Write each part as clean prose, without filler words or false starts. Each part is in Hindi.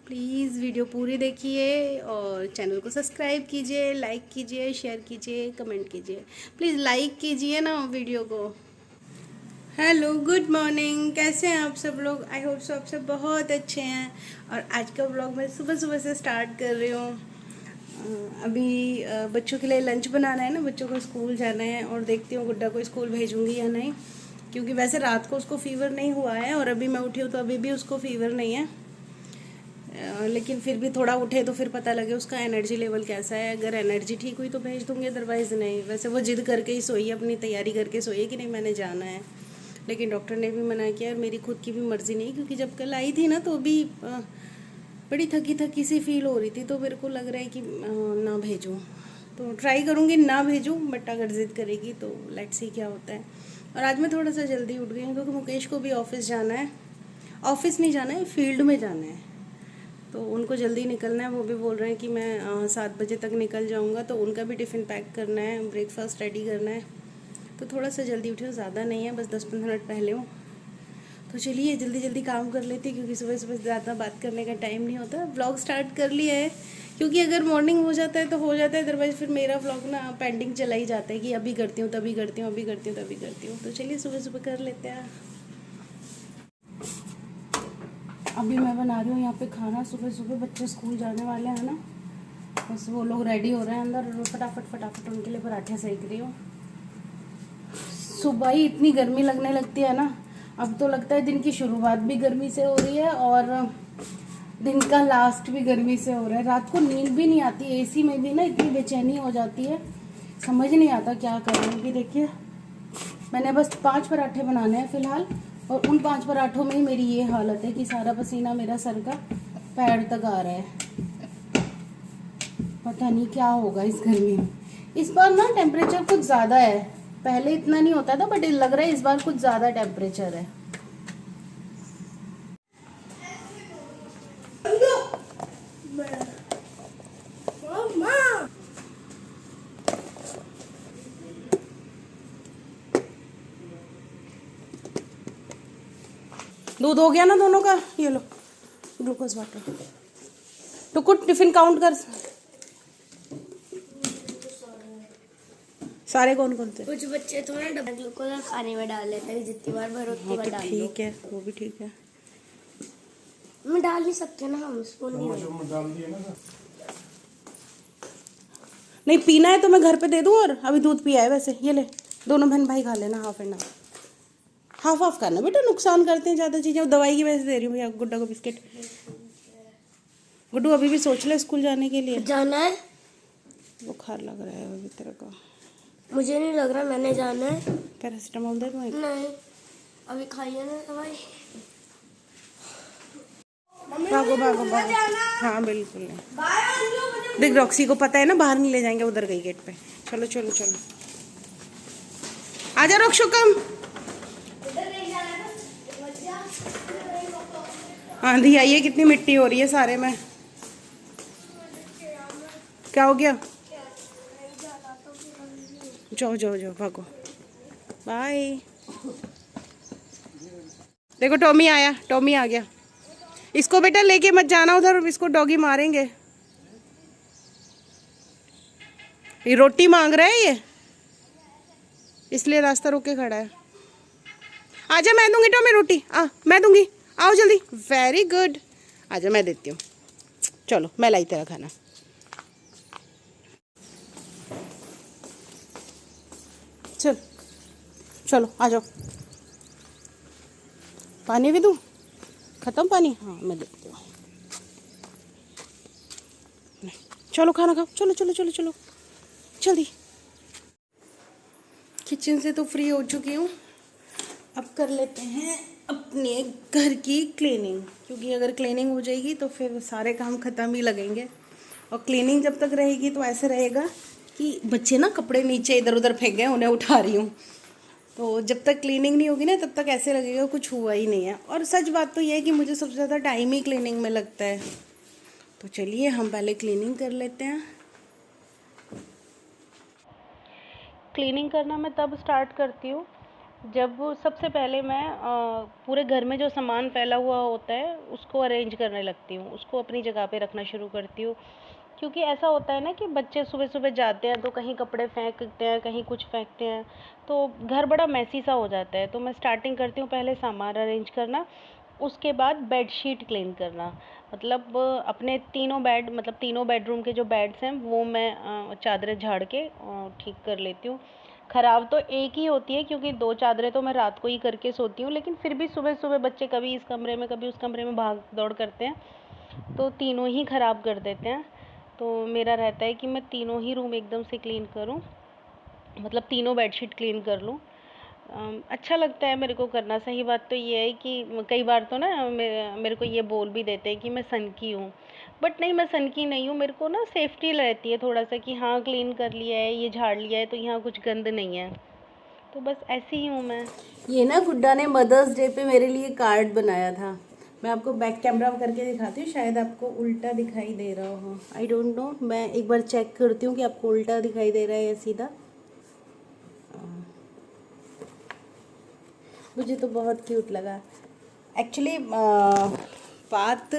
प्लीज़ वीडियो पूरी देखिए और चैनल को सब्सक्राइब कीजिए, लाइक कीजिए, शेयर कीजिए, कमेंट कीजिए। प्लीज़ लाइक कीजिए ना वीडियो को। हेलो, गुड मॉर्निंग, कैसे हैं आप सब लोग? आई होप सो आप सब बहुत अच्छे हैं। और आज का व्लॉग मैं सुबह सुबह से स्टार्ट कर रही हूँ। अभी बच्चों के लिए लंच बनाना है ना, बच्चों को स्कूल जाना है और देखती हूँ गुड्डा को स्कूल भेजूँगी या नहीं, क्योंकि वैसे रात को उसको फ़ीवर नहीं हुआ है और अभी मैं उठी हूँ तो अभी भी उसको फ़ीवर नहीं है। लेकिन फिर भी थोड़ा उठे तो फिर पता लगे उसका एनर्जी लेवल कैसा है। अगर एनर्जी ठीक हुई तो भेज दूँगी, अदरवाइज़ नहीं। वैसे वो जिद करके ही सोई है, अपनी तैयारी करके सोई है कि नहीं मैंने जाना है, लेकिन डॉक्टर ने भी मना किया और मेरी खुद की भी मर्ज़ी नहीं, क्योंकि जब कल आई थी ना तो भी बड़ी थकी थकी सी फील हो रही थी, तो मेरे को लग रहा है कि ना भेजूँ। तो ट्राई करूँगी ना भेजूँ, बट अगर ज़िद करेगी तो लेट्स सी क्या होता है। और आज मैं थोड़ा सा जल्दी उठ गई हूँ क्योंकि मुकेश को भी ऑफिस जाना है। ऑफिस नहीं जाना है, फील्ड में जाना है, तो उनको जल्दी निकलना है। वो भी बोल रहे हैं कि मैं 7 बजे तक निकल जाऊंगा, तो उनका भी टिफ़िन पैक करना है, ब्रेकफास्ट रेडी करना है। तो थोड़ा सा जल्दी उठी हूँ, ज़्यादा नहीं है, बस 10-15 मिनट पहले हूँ। तो चलिए जल्दी जल्दी काम कर लेती हूँ, क्योंकि सुबह सुबह ज़्यादा बात करने का टाइम नहीं होता। व्लॉग स्टार्ट कर लिया है, क्योंकि अगर मॉर्निंग हो जाता है तो हो जाता है, अदरवाइज़ फिर मेरा व्लॉग ना पेंडिंग चला ही जाता है कि अभी करती हूँ, तभी करती हूँ, अभी करती हूँ, तभी करती हूँ। तो चलिए सुबह सुबह कर लेते हैं। अभी मैं बना रही हूँ यहाँ पे खाना। सुबह सुबह बच्चे स्कूल जाने वाले हैं ना, बस वो लोग रेडी हो रहे हैं अंदर, और फटाफट फटाफट उनके लिए पराठे सेक रही हूँ। सुबह ही इतनी गर्मी लगने लगती है ना, अब तो लगता है दिन की शुरुआत भी गर्मी से हो रही है और दिन का लास्ट भी गर्मी से हो रहा है। रात को नींद भी नहीं आती, एसी में भी ना इतनी बेचैनी हो जाती है, समझ नहीं आता क्या करूँ। कि देखिए मैंने बस 5 पराठे बनाने हैं फ़िलहाल, और उन 5 पराठों में ही मेरी ये हालत है कि सारा पसीना मेरा सर का पैर तक आ रहा है। पता नहीं क्या होगा इस गर्मी में। इस बार ना टेम्परेचर कुछ ज़्यादा है, पहले इतना नहीं होता था, बट लग रहा है इस बार कुछ ज़्यादा टेम्परेचर है। दूध हो गया ना दोनों का? ये लो ग्लूकोज वाटर। तो कुछ टिफिन काउंट कर, सारे कौन कौन से? कुछ बच्चे तो ना डबल ग्लूकोज खाने में डाल लेते हैं, जितनी बार भरो उतनी बार तो डाल दो। ठीक है, वो भी ठीक है। मैं डाल नहीं सकते ना, हम स्पून नहीं नहीं पीना है तो मैं घर पे दे दूँ, और अभी दूध पिया है वैसे। ये ले, दोनों बहन भाई खा लेना, हाफ एंड हाफ हाफ करना बेटा, नुकसान करते हैं ज़्यादा चीज़ें। दवाई की वजह से दे रही हूँ भैया गुड्डा को बिस्किट। गुड्डू अभी भी सोच ले स्कूल जाने के लिए। जाना है, बुखार लग रहा है अभी तेरे को? मुझे नहीं लग रहा, मैंने जाना है। पैरासीटामोल दे दूँ एक? नहीं, अभी खाइए ना दवाई। भागो भागो भागो। हाँ बिल्कुल नहीं। देख रॉक्सी को पता है ना बाहर नहीं ले जाएंगे, उधर गई गेट पे। चलो चलो चलो, आजा रॉक्शो कम। आंधी आई है, कितनी मिट्टी हो रही है सारे में। क्या हो गया? जाओ जाओ जाओ भागो, बाय। देखो टॉमी आया, टॉमी आ गया। इसको बेटा लेके मत जाना उधर, इसको डॉगी मारेंगे। ये रोटी मांग रहा है ये, इसलिए रास्ता रोक के खड़ा है। आजा मैं दूंगी टॉमी रोटी, मैं दूंगी, आओ जल्दी। वेरी गुड, आजा मैं देती हूँ। चलो मैं लाई तेरा खाना। चल चलो आ जाओ। पानी भी दूँ? खत्म पानी? हाँ मैं देती हूँ। चलो खाना खाओ, चलो चलो चलो चलो जल्दी। किचन से तो फ्री हो चुकी हूँ, अब कर लेते हैं अपने घर की क्लीनिंग, क्योंकि अगर क्लीनिंग हो जाएगी तो फिर सारे काम ख़त्म ही लगेंगे। और क्लीनिंग जब तक रहेगी तो ऐसे रहेगा कि बच्चे ना कपड़े नीचे इधर उधर फेंक गए, उन्हें उठा रही हूँ। तो जब तक क्लीनिंग नहीं होगी ना तब तक ऐसे लगेगा कुछ हुआ ही नहीं है। और सच बात तो ये है कि मुझे सबसे ज़्यादा टाइम ही क्लीनिंग में लगता है। तो चलिए हम पहले क्लीनिंग कर लेते हैं। क्लीनिंग करना मैं तब स्टार्ट करती हूँ जब सबसे पहले मैं पूरे घर में जो सामान फैला हुआ होता है उसको अरेंज करने लगती हूँ, उसको अपनी जगह पे रखना शुरू करती हूँ। क्योंकि ऐसा होता है ना कि बच्चे सुबह सुबह जाते हैं तो कहीं कपड़े फेंकते हैं, कहीं कुछ फेंकते हैं, तो घर बड़ा मैसी सा हो जाता है। तो मैं स्टार्टिंग करती हूँ पहले सामान अरेंज करना, उसके बाद बेडशीट क्लीन करना। मतलब अपने तीनों बेड, मतलब तीनों बेडरूम के जो बेड्स हैं वो मैं चादरें झाड़ के ठीक कर लेती हूँ। ख़राब तो एक ही होती है क्योंकि 2 चादरें तो मैं रात को ही करके सोती हूँ, लेकिन फिर भी सुबह-सुबह बच्चे कभी इस कमरे में कभी उस कमरे में भाग-दौड़ करते हैं, तो तीनों ही ख़राब कर देते हैं। तो मेरा रहता है कि मैं तीनों ही रूम एकदम से क्लीन करूँ, मतलब तीनों बेडशीट क्लीन कर लूँ। अच्छा लगता है मेरे को करना। सही बात तो ये है कि कई बार तो ना मेरे को ये बोल भी देते हैं कि मैं सनकी हूँ, बट नहीं, मैं सनकी नहीं हूँ। मेरे को ना सेफ्टी रहती है थोड़ा सा कि हाँ क्लीन कर लिया है, ये झाड़ लिया है तो यहाँ कुछ गंद नहीं है, तो बस ऐसी ही हूँ मैं। ये ना गुड्डा ने मदर्स डे पे मेरे लिए कार्ड बनाया था। मैं आपको बैक कैमरा करके दिखाती हूँ, शायद आपको उल्टा दिखाई दे रहा हो, आई डोंट नो। मैं एक बार चेक करती हूँ कि आपको उल्टा दिखाई दे रहा है या सीधा। मुझे तो बहुत क्यूट लगा एक्चुअली। बात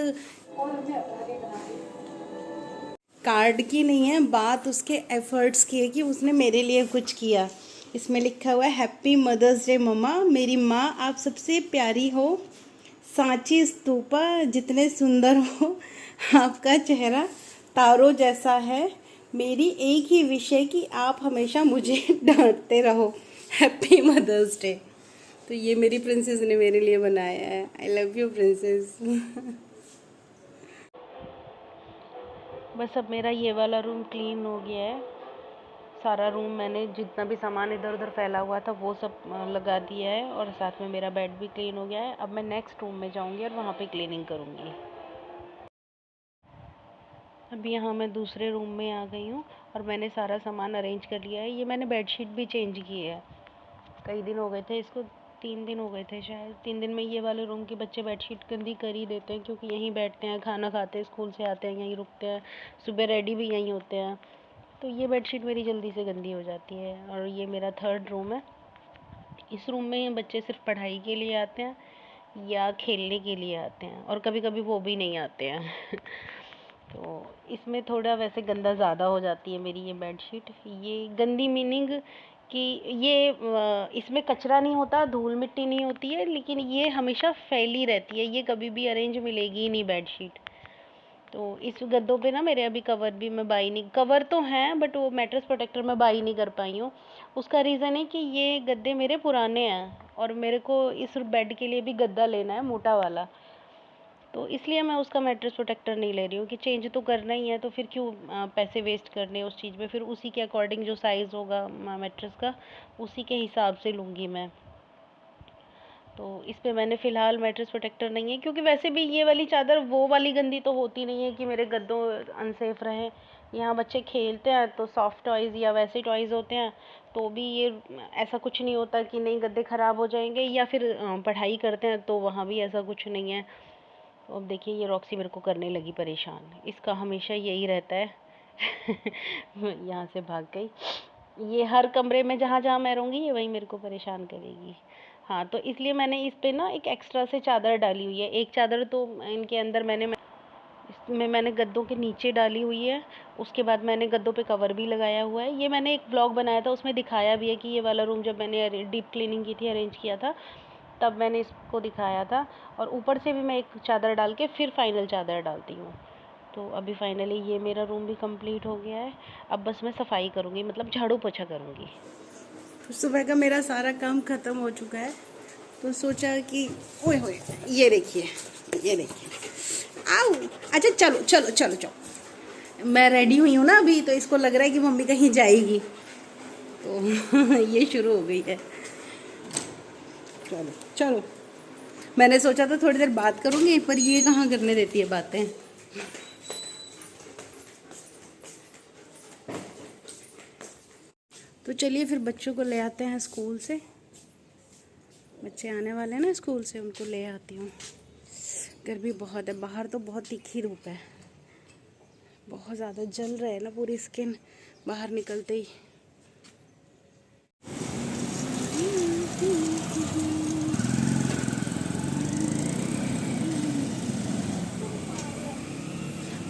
कार्ड की नहीं है, बात उसके एफर्ट्स की है कि उसने मेरे लिए कुछ किया। इसमें लिखा हुआ है हैप्पी मदर्स डे मम्मा, मेरी माँ आप सबसे प्यारी हो, सांची स्तूपा जितने सुंदर हो, आपका चेहरा तारों जैसा है, मेरी एक ही विश है कि आप हमेशा मुझे डांटते रहो, हैप्पी मदर्स डे। तो ये मेरी प्रिंसेस ने मेरे लिए बनाया है। I love you princess. बस अब मेरा ये वाला रूम क्लीन हो गया है। सारा रूम मैंने जितना भी सामान इधर उधर फैला हुआ था वो सब लगा दिया है, और साथ में मेरा बेड भी क्लीन हो गया है। अब मैं नेक्स्ट रूम में जाऊंगी और वहाँ पे क्लीनिंग करूँगी। अभी यहाँ मैं दूसरे रूम में आ गई हूँ और मैंने सारा सामान अरेंज कर लिया है। ये मैंने बेडशीट भी चेंज की है, कई दिन हो गए थे इसको, 3 दिन हो गए थे शायद। 3 दिन में ये वाले रूम के बच्चे बेडशीट गंदी कर ही देते हैं, क्योंकि यहीं बैठते हैं, खाना खाते हैं, स्कूल से आते हैं यहीं रुकते हैं, सुबह रेडी भी यहीं होते हैं। तो ये बेडशीट मेरी जल्दी से गंदी हो जाती है। और ये मेरा थर्ड रूम है। इस रूम में बच्चे सिर्फ पढ़ाई के लिए आते हैं या खेलने के लिए आते हैं, और कभी कभी वो भी नहीं आते हैं। तो इसमें थोड़ा वैसे गंदा ज़्यादा हो जाती है मेरी ये बेडशीट। ये गंदी मीनिंग कि ये इसमें कचरा नहीं होता, धूल मिट्टी नहीं होती है, लेकिन ये हमेशा फैली रहती है, ये कभी भी अरेंज मिलेगी ही नहीं बेडशीट। तो इस गद्दों पे ना मेरे अभी कवर भी मैं बाई नहीं, कवर तो हैं बट वो मैट्रेस प्रोटेक्टर मैं बाई नहीं कर पाई हूँ। उसका रीज़न है कि ये गद्दे मेरे पुराने हैं और मेरे को इस बेड के लिए भी गद्दा लेना है मोटा वाला, तो इसलिए मैं उसका मैट्रेस प्रोटेक्टर नहीं ले रही हूँ कि चेंज तो करना ही है, तो फिर क्यों पैसे वेस्ट करने उस चीज़ में। फिर उसी के अकॉर्डिंग जो साइज़ होगा मैट्रेस का उसी के हिसाब से लूँगी मैं। तो इस पे मैंने फ़िलहाल मैट्रेस प्रोटेक्टर नहीं है, क्योंकि वैसे भी ये वाली चादर वो वाली गंदी तो होती नहीं है कि मेरे गद्दों अनसेफ रहें। यहाँ बच्चे खेलते हैं तो सॉफ्ट टॉयज़ या वैसे टॉयज़ होते हैं, तो भी ये ऐसा कुछ नहीं होता कि नहीं गद्दे ख़राब हो जाएंगे, या फिर पढ़ाई करते हैं तो वहाँ भी ऐसा कुछ नहीं है। तो अब देखिए ये रॉक्सी मेरे को करने लगी परेशान, इसका हमेशा यही रहता है। यहाँ से भाग गई। ये हर कमरे में जहाँ जहाँ मैं रहूँगी ये वही मेरे को परेशान करेगी। हाँ, तो इसलिए मैंने इस पे ना एक एक्स्ट्रा से चादर डाली हुई है। एक चादर तो इनके अंदर इसमें मैंने गद्दों के नीचे डाली हुई है। उसके बाद मैंने गद्दों पे कवर भी लगाया हुआ है। ये मैंने एक ब्लॉग बनाया था, उसमें दिखाया भी है कि ये वाला रूम जब मैंने डीप क्लीनिंग की थी, अरेंज किया था, तब मैंने इसको दिखाया था। और ऊपर से भी मैं एक चादर डाल के फिर फाइनल चादर डालती हूँ। तो अभी फाइनली ये मेरा रूम भी कंप्लीट हो गया है। अब बस मैं सफाई करूँगी, मतलब झाड़ू पोछा करूँगी। तो सुबह का मेरा सारा काम ख़त्म हो चुका है, तो सोचा कि ओए होए ये देखिए, ये देखिए, आओ, अच्छा चलो चलो चलो चलो। मैं रेडी हुई हूँ ना अभी, तो इसको लग रहा है कि मम्मी कहीं जाएगी, तो ये शुरू हो गई है। चलो चलो, मैंने सोचा था थोड़ी देर बात करूँगी, पर ये कहाँ करने देती है बातें। तो चलिए फिर बच्चों को ले आते हैं स्कूल से। बच्चे आने वाले हैं ना स्कूल से, उनको ले आती हूँ। गर्मी बहुत है बाहर, तो बहुत तीखी धूप है, बहुत ज़्यादा जल रहा है ना पूरी स्किन बाहर निकलते ही।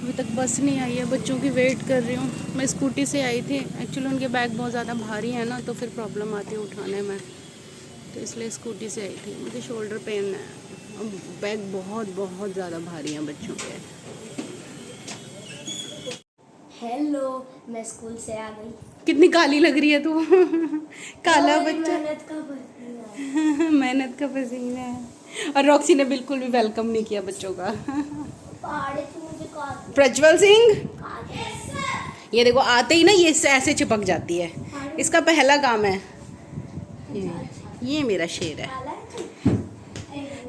अभी तक बस नहीं आई है, बच्चों की वेट कर रही हूँ। मैं स्कूटी से आई थी, एक्चुअली उनके बैग बहुत ज़्यादा भारी है ना, तो फिर प्रॉब्लम आती है उठाने में, तो इसलिए स्कूटी से आई थी। मुझे शोल्डर पेन है, अब बैग बहुत बहुत ज़्यादा भारी हैं बच्चों के। हेलो, मैं स्कूल से आ गई। कितनी काली लग रही है तू। काला और बच्चा। मेहनत का पसीना है। मेहनत का पसीना है। और रॉक्सी ने बिल्कुल भी वेलकम नहीं किया बच्चों का। पहाड़े से मुझे काट प्रज्वल सिंह, काट। ये देखो आते ही ना ये ऐसे चिपक जाती है, इसका पहला काम है। ये मेरा शेर है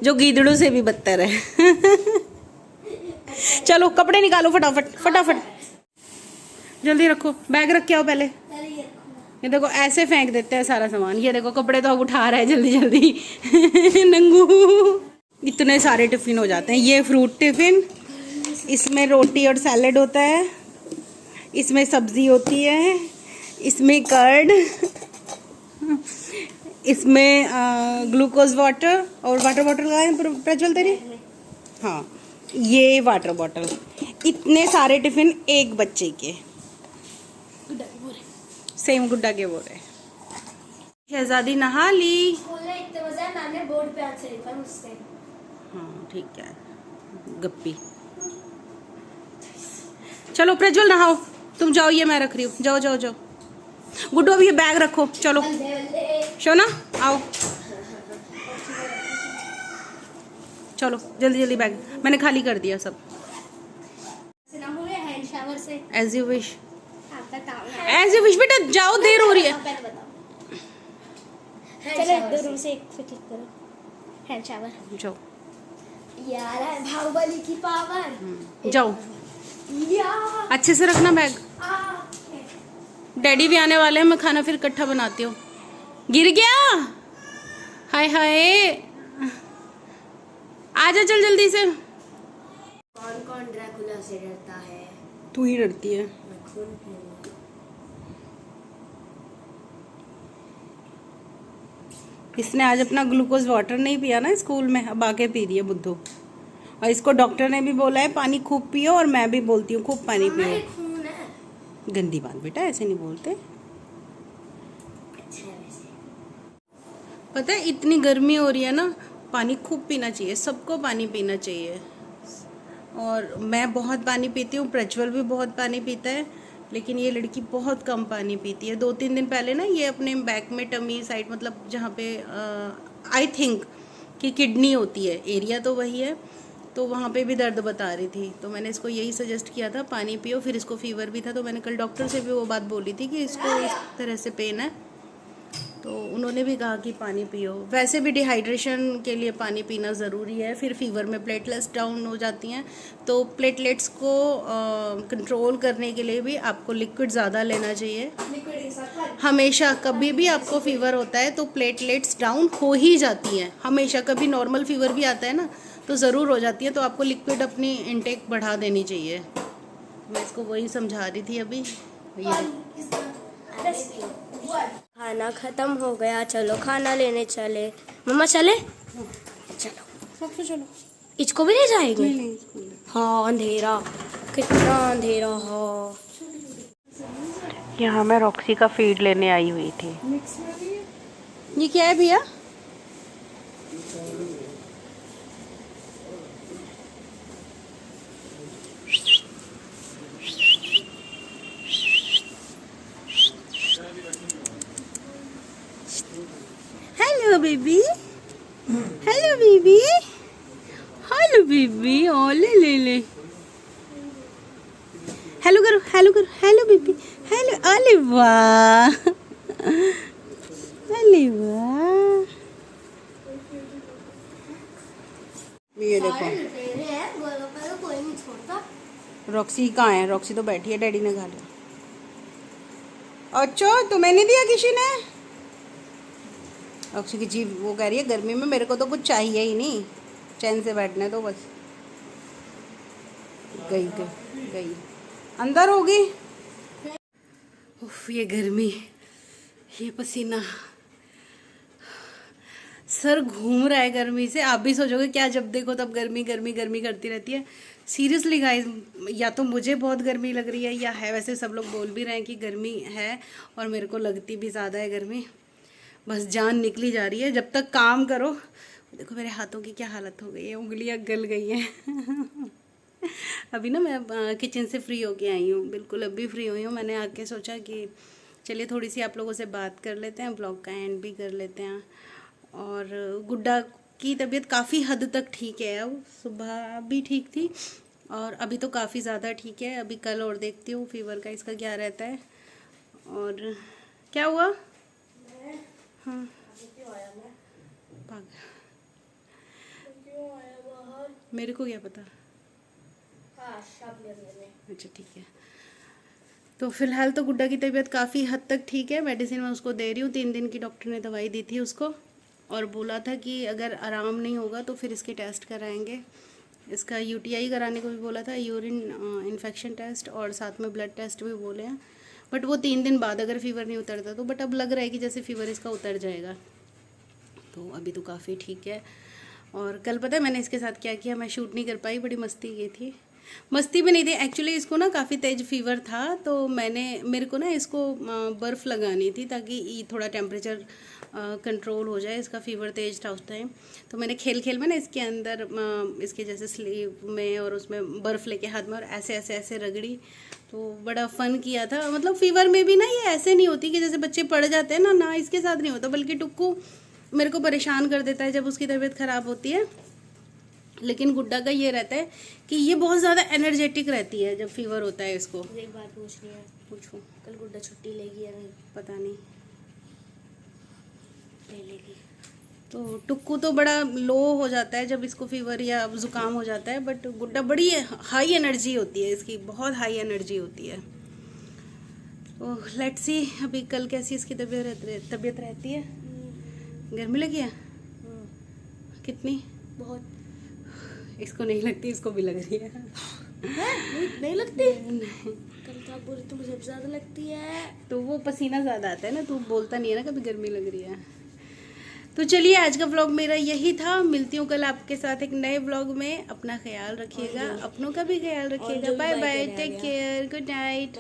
जो गीदड़ों से भी बदतर है। चलो कपड़े निकालो फटाफट फटाफट, जल्दी रखो, बैग रख के आओ पहले। ये देखो ऐसे फेंक देते हैं सारा सामान। ये देखो कपड़े तो अब उठा रहा है जल्दी जल्दी। नंगू, इतने सारे टिफिन हो जाते हैं। ये फ्रूट टिफिन, इसमें रोटी और सैलेड होता है, इसमें सब्जी होती है, इसमें कर्ड, इसमें ग्लूकोज वाटर, और वाटर बॉटल का है प्रज्वल तेरी। हाँ ये वाटर बॉटल। इतने सारे टिफिन एक बच्चे के, सेम गुड्डा के बोल रहे। शहजादी नहा ली। स्कूल में इतने मजा है, मैम ने बोर्ड पे आंसर लिखा मुझसे। हाँ ठीक है, गप्पी। चलो प्रज्वल नहाओ, तुम जाओ, ये मैं रख रही हूँ, जाओ जाओ जाओ। गुड्डू अभी ये बैग रखो, चलो शोना आओ, चलो जल्दी जल्दी बैग, मैंने खाली कर दिया सब। हैंड शावर से एज यू विश, आपका काम है। एज यू विश बेटा, जाओ देर हो रही है। चलो दो रूम से एक से क्लिक करो। हैंड शावर जाओ यार है बाहुबली की पावर। जाओ, यार अच्छे से रखना बैग। डैडी भी आने वाले हैं, मैं खाना फिर इकट्ठा बनाती हूँ। गिर गया, हाय हाय, आजा चल जल्दी से। कौन कौन ड्रैकुला से डरता है? तू ही डरती है। मैं खून पीऊंगा। इसने आज अपना ग्लूकोज वाटर नहीं पिया ना स्कूल में, अब आके पी रही है बुद्धू। और इसको डॉक्टर ने भी बोला है पानी खूब पियो, और मैं भी बोलती हूँ खूब पानी पियो। खून है। गंदी बात बेटा, ऐसे नहीं बोलते। अच्छा है वैसे। पता है इतनी गर्मी हो रही है ना, पानी खूब पीना चाहिए, सबको पानी पीना चाहिए। और मैं बहुत पानी पीती हूँ, प्रज्वल भी बहुत पानी पीता है, लेकिन ये लड़की बहुत कम पानी पीती है। 2-3 दिन पहले ना ये अपने बैक में टमी साइड, मतलब जहाँ पे आई थिंक कि किडनी होती है, एरिया तो वही है, तो वहाँ पे भी दर्द बता रही थी। तो मैंने इसको यही सजेस्ट किया था पानी पियो। फिर इसको फीवर भी था, तो मैंने कल डॉक्टर से भी वो बात बोली थी कि इसको इस तरह से पेन है, तो उन्होंने भी कहा कि पानी पियो। वैसे भी डिहाइड्रेशन के लिए पानी पीना ज़रूरी है। फिर फीवर में प्लेटलेट्स डाउन हो जाती हैं, तो प्लेटलेट्स को कंट्रोल करने के लिए भी आपको लिक्विड ज़्यादा लेना चाहिए हमेशा। कभी भी आपको फीवर होता है तो प्लेटलेट्स डाउन हो ही जाती हैं हमेशा। कभी नॉर्मल फीवर भी आता है ना तो ज़रूर हो जाती है, तो आपको लिक्विड अपनी इनटेक बढ़ा देनी चाहिए। मैं इसको वही समझा रही थी अभी। खाना खत्म हो गया, चलो खाना लेने चले। मम्मा चले? चलो सबसे चलो। इसको भी ले जाएंगे? नहीं। हाँ अंधेरा, कितना अंधेरा है। यहाँ मैं रॉक्सी का फीड लेने आई हुई थी। ये क्या है भैया? Hello baby, hello baby, hello baby, ओ ले ले ले, हेलो करो, हेलो करो, हेलो बेबी, हेलो, अरे वाह, अरे वाह। ये देखो कोई नहीं छोड़ता। रॉक्सी कहाँ है? रॉक्सी तो बैठी है, डैडी ने खा लिया। अच्छा तुम्हें नहीं दिया किसी ने? रॉक्सी की जीभ वो कह रही है गर्मी में मेरे को तो कुछ चाहिए ही नहीं, चैन से बैठने दो बस। गई गई गई, अंदर होगी। उफ ये गर्मी, ये पसीना, सर घूम रहा है गर्मी से। आप भी सोचोगे क्या जब देखो तब गर्मी गर्मी गर्मी करती रहती है, सीरियसली गाइस, या तो मुझे बहुत गर्मी लग रही है या है, वैसे सब लोग बोल भी रहे हैं कि गर्मी है और मेरे को लगती भी ज़्यादा है गर्मी। बस जान निकली जा रही है जब तक काम करो। देखो मेरे हाथों की क्या हालत हो गई है, उंगलियां गल गई हैं। अभी ना मैं किचन से फ्री होके आई हूँ, बिल्कुल अभी फ्री हुई हूँ। मैंने आके सोचा कि चलिए थोड़ी सी आप लोगों से बात कर लेते हैं, ब्लॉग का एंड भी कर लेते हैं। और गुड्डा की तबीयत काफ़ी हद तक ठीक है, अब सुबह भी ठीक थी और अभी तो काफ़ी ज़्यादा ठीक है। अभी कल और देखती हूँ फीवर का इसका क्या रहता है। और क्या हुआ? हाँ मेरे को क्या पता। अच्छा ठीक है। तो फिलहाल तो गुड्डा की तबीयत काफ़ी हद तक ठीक है। मेडिसिन मैं उसको दे रही हूँ, 3 दिन की डॉक्टर ने दवाई दी थी उसको और बोला था कि अगर आराम नहीं होगा तो फिर इसके टेस्ट कराएंगे। इसका यूटीआई कराने को भी बोला था, यूरिन इन्फेक्शन टेस्ट, और साथ में ब्लड टेस्ट भी बोले हैं। बट वो 3 दिन बाद अगर फीवर नहीं उतरता तो, बट अब लग रहा है कि जैसे फीवर इसका उतर जाएगा। तो अभी तो काफ़ी ठीक है। और कल पता है मैंने इसके साथ क्या किया? मैं शूट नहीं कर पाई, बड़ी मस्ती की थी। मस्ती भी नहीं थी एक्चुअली, इसको ना काफ़ी तेज फीवर था तो मेरे को ना इसको बर्फ़ लगानी थी ताकि थोड़ा टेम्परेचर कंट्रोल हो जाए। इसका फीवर तेज था उस टाइम, तो मैंने खेल खेल में ना इसके अंदर इसके जैसे स्लीव में और उसमें बर्फ़ लेके हाथ में और ऐसे ऐसे ऐसे रगड़ी, तो बड़ा फन किया था। मतलब फीवर में भी ना ये ऐसे नहीं होती कि जैसे बच्चे पड़ जाते हैं ना, इसके साथ नहीं होता, बल्कि टुक्कू मेरे को परेशान कर देता है जब उसकी तबीयत ख़राब होती है। लेकिन गुड्डा का ये रहता है कि ये बहुत ज़्यादा एनर्जेटिक रहती है जब फीवर होता है इसको। एक बात पूछनी है। पूछो। कल गुड्डा छुट्टी लेगी या नहीं? पता नहीं, ले लेगी। तो टुक्कू तो बड़ा लो हो जाता है जब इसको फीवर या ज़ुकाम हो जाता है, बट गुड्डा बड़ी हाई एनर्जी होती है इसकी, बहुत हाई एनर्जी होती है। तो लेट्स सी अभी कल कैसी इसकी तबीयत रहती है। गर्मी लगी है? कितनी? बहुत। इसको नहीं लगती, इसको भी लग रही है। नहीं लगती? कल था बोली तो मुझे ज़्यादा लगती है। तो वो पसीना ज़्यादा आता है ना, तो बोलता नहीं है ना कभी गर्मी लग रही है। तो चलिए आज का व्लॉग मेरा यही था। मिलती हूँ कल आपके साथ एक नए व्लॉग में। अपना ख्याल रखिएगा, अपनों का भी ख्याल रखिएगा। Bye bye, take care, good night.